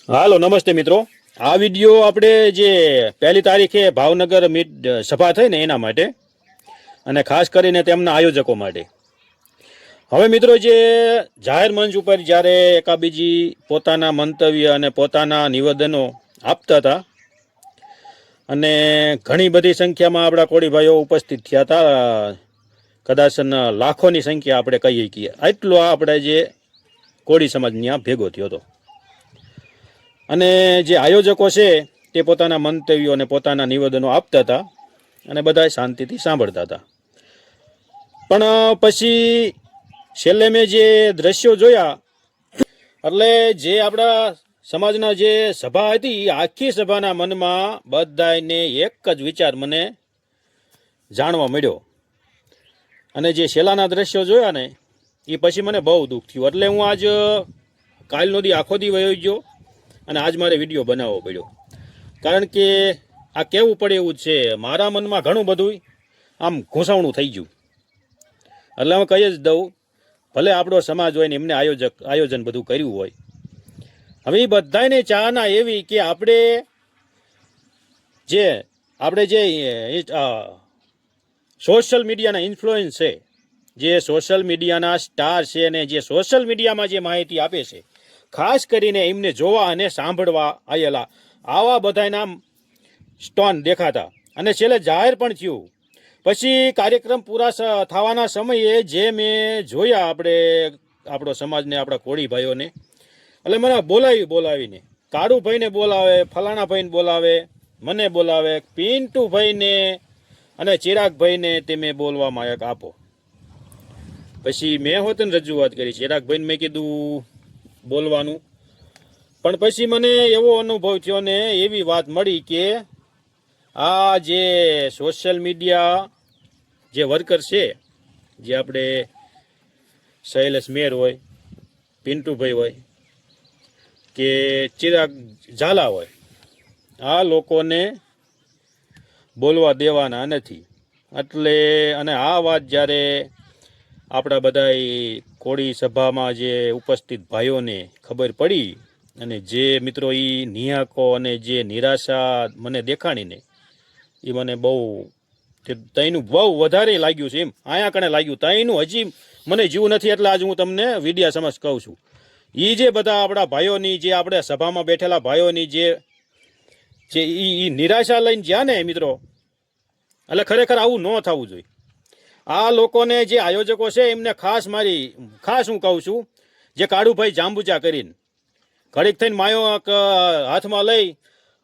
હાલો નમસ્તે મિત્રો। આ વિડીયો આપણે જે 1 તારીખે ભાવનગર સભા થઈ ને એના માટે અને ખાસ કરીને તેમના આયોજકો માટે। હવે મિત્રો જે જાહેર મંચ ઉપર જ્યારે એકાબીજી પોતાના મંતવ્ય અને પોતાના નિવેદનો આપતા હતા અને ઘણી બધી સંખ્યામાં આપણા કોળી ભાઈઓ ઉપસ્થિત થયા હતા, કદાચ લાખોની સંખ્યા આપણે કહીએ કે આટલો આપણે જે કોળી સમાજ ત્યાં ભેગો થયો હતો અને જે આયોજકો છે તે પોતાના મંતવ્યો અને પોતાના નિવેદનો આપતા હતા અને બધા શાંતિથી સાંભળતા હતા। પણ પછી છેલ્લે મેં જે દ્રશ્યો જોયા એટલે જે આપણા સમાજના જે સભા હતી એ આખી સભાના મનમાં બધાને એક જ વિચાર મને જાણવા મળ્યો અને જે છેલ્લાના દ્રશ્યો જોયા ને એ પછી મને બહુ દુઃખ થયું। એટલે હું આજ કાલનો દી આખો દી વયો ગયો અને આજ મારે વિડીયો બનાવવો પડ્યો, કારણ કે આ કહેવું પડે એવું છે, મારા મનમાં ઘણું બધું આમ ઘૂંસાવણું થઈ ગયું। એટલે હું કહી જ દઉં, ભલે આપણો સમાજ હોય ને એમને આયોજન બધું કર્યું હોય, હવે એ બધાને ચાહના એવી કે આપણે જે સોશિયલ મીડિયાના ઇન્ફ્લુઅન્સ છે, જે સોશિયલ મીડિયાના સ્ટાર છે અને જે સોશિયલ મીડિયામાં જે માહિતી આપે છે, ખાસ કરીને એમને જોવા અને સાંભળવા આવેલા આવા બધાના સ્ટોન દેખાતા અને છેલ્લે જાહેર પણ થયું। પછી કાર્યક્રમ પૂરા થવાના સમયે જે મેં જોયા આપણો સમાજને, આપણા કોળી ભાઈઓને, એટલે મને બોલાવીને કાળુભાઈને બોલાવે, ફલાણા ભાઈને બોલાવે, મને બોલાવે, પિન્ટુભાઈને અને ચિરાગભાઈને તે મેં બોલવામાં એક આપો। પછી મેં હોતને રજૂઆત કરી, ચિરાગભાઈને મેં કીધું બોલવાનું, પણ પછી મને એવો અનુભવ થયો ને એવી વાત મળી કે આ જે સોશિયલ મીડિયા જે વર્કર છે, જે આપણે શૈલેષ મેર હોય, પિન્ટુભાઈ હોય કે ચિરાગ ઝાલા હોય, આ લોકોને બોલવા દેવાના નથી। એટલે અને આ વાત જ્યારે આપણા બધા કોળી સભામાં જે ઉપસ્થિત ભાઈઓને ખબર પડી અને જે મિત્રો એ નિહાકો અને જે નિરાશા મને દેખાણીને એ મને તઈનું બહુ વધારે લાગ્યું છે, એમ આયા કણે લાગ્યું, તઈનું હજી મને જીવ નથી। એટલે આજે હું તમને વિડીયા સમજ કહું છું, એ જે બધા આપણા ભાઈઓની, જે આપણે સભામાં બેઠેલા ભાઈઓની જે એ નિરાશા લઈને જ્યાં ને મિત્રો, એટલે ખરેખર આવું ન થવું જોઈએ। આ લોકોને જે આયોજકો છે એમને ખાસ હું કહું છું, જે કાળુભાઈ જાંબુચા કરીને ઘડીક થઈને માયો હાથમાં લઈ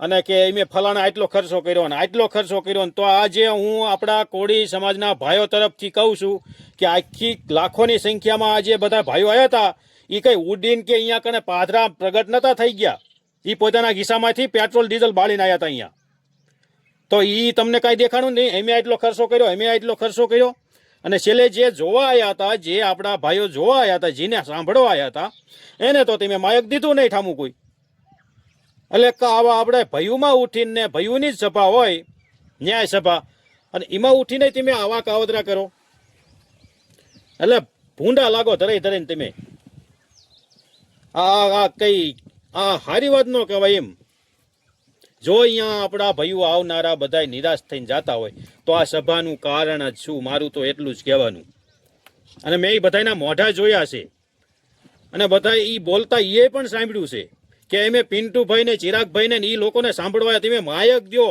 અને કે એમે ફલાણા આટલો ખર્ચો કર્યો ને આટલો ખર્ચો કર્યો ને, તો આજે હું આપણા કોળી સમાજના ભાઈઓ તરફથી કહું છું કે આખી લાખોની સંખ્યામાં આજે બધા ભાઈઓ આવ્યા હતા, એ કંઈ ઉડીને કે અહીંયા કને પાદરા પ્રગટ નતા થઈ ગયા, એ પોતાના ખિસ્સામાંથી પેટ્રોલ ડીઝલ બાળીને આવ્યા હતા અહીંયા। તો એ તમને કાંઈ દેખાણું નહીં, એમે આટલો ખર્ચો કર્યો અને છેલ્લે જે જોવા આવ્યા હતા, જે આપણા ભાઈઓ જોવા આવ્યા હતા, જેને સાંભળવા આવ્યા હતા, એને તો તમે માયક દીધું નહીં ઠામું કોઈ। એટલે આવા આપણે ભયુમાં ઉઠીને, ભયુની જ સભા હોય, ન્યાય સભા, અને એમાં ઉઠીને તમે આવા કાવતરા કરો, એટલે ભૂંડા લાગો ધરાઈને તમે। આ હારી વાત ન કહેવાય એમ। જો અહીંયા આપણા ભાઈઓ આવનારા બધા નિરાશ થઈને જતા હોય તો આ સભાનું કારણ જ શું, મારું તો એટલું જ કહેવાનું। અને મેં એ બધાના મોઢા જોયા છે અને બધા એ બોલતા એ પણ સાંભળ્યું છે કે એમે પિન્ટુભાઈને, ચિરાગભાઈને એ લોકોને સાંભળવા તમે માયક દો।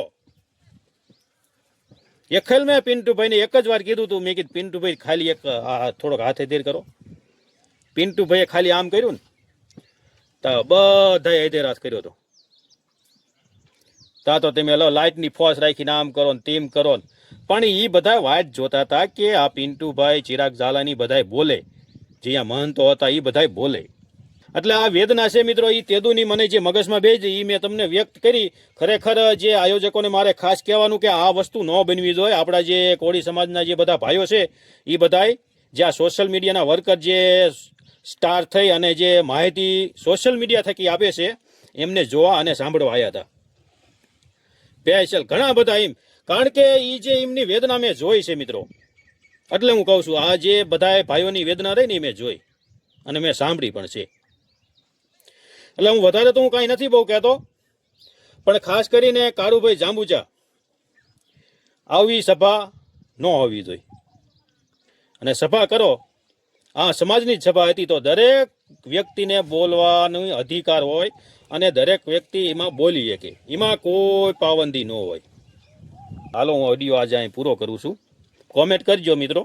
એખલ મેં પિન્ટુભાઈને એક જ વાર કીધું હતું, મેં કીધું પિન્ટુભાઈ ખાલી એક થોડોક હાથે ધીર કરો। પિન્ટુભાઈએ ખાલી આમ કર્યું ને તો બધાએ હૈદેરાત કર્યો હતો, તા તો તમે લાઇટની ફોસ રાખીને આમ કરો ને તેમ કરો ને, પણ એ બધા વાટ જોતા હતા કે આ પિન્ટુભાઈ, ચિરાગ ઝાલાની બધાય બોલે, જે અહીંયા મહંતો હતા એ બધાય બોલે। એટલે આ વેદના છે મિત્રો, એ તેદુની મને જે મગજમાં બેસી એ મેં તમને વ્યક્ત કરી। ખરેખર જે આયોજકોને મારે ખાસ કહેવાનું કે આ વસ્તુ ન બનવી જોઈએ। આપણા જે કોળી સમાજના જે બધા ભાઈઓ છે એ બધાય જે આ સોશિયલ મીડિયાના વર્કર, જે સ્ટાર થઈ અને જે માહિતી સોશિયલ મીડિયા થકી આપે છે, એમને જોવા અને સાંભળવા આવ્યા હતા સ્પેશિયલ ઘણા બધા એમ, કારણ કે એ જે એમની વેદના મેં જોઈ છે મિત્રો। એટલે હું કહું છું, આ જે બધા ભાઈઓની વેદના રહી ને મેં જોઈ અને મેં સાંભળી પણ છે। એટલે હું વધારે તો હું કાંઈ નથી બહુ કહેતો, પણ ખાસ કરીને કાળુભાઈ જાંબુચા, આવી સભા ન હોવી જોઈએ. અને સભા કરો, આ સમાજની જ સભા હતી, તો દરેક વ્યક્તિને બોલવાનો અધિકાર હોય અને દરેક વ્યક્તિ એમાં બોલી શકે, એમાં કોઈ પાબંદી ન હોય. હાલો, હું ઓડિયો આજે અહીં પૂરો કરું છું. કોમેન્ટ કરજો મિત્રો.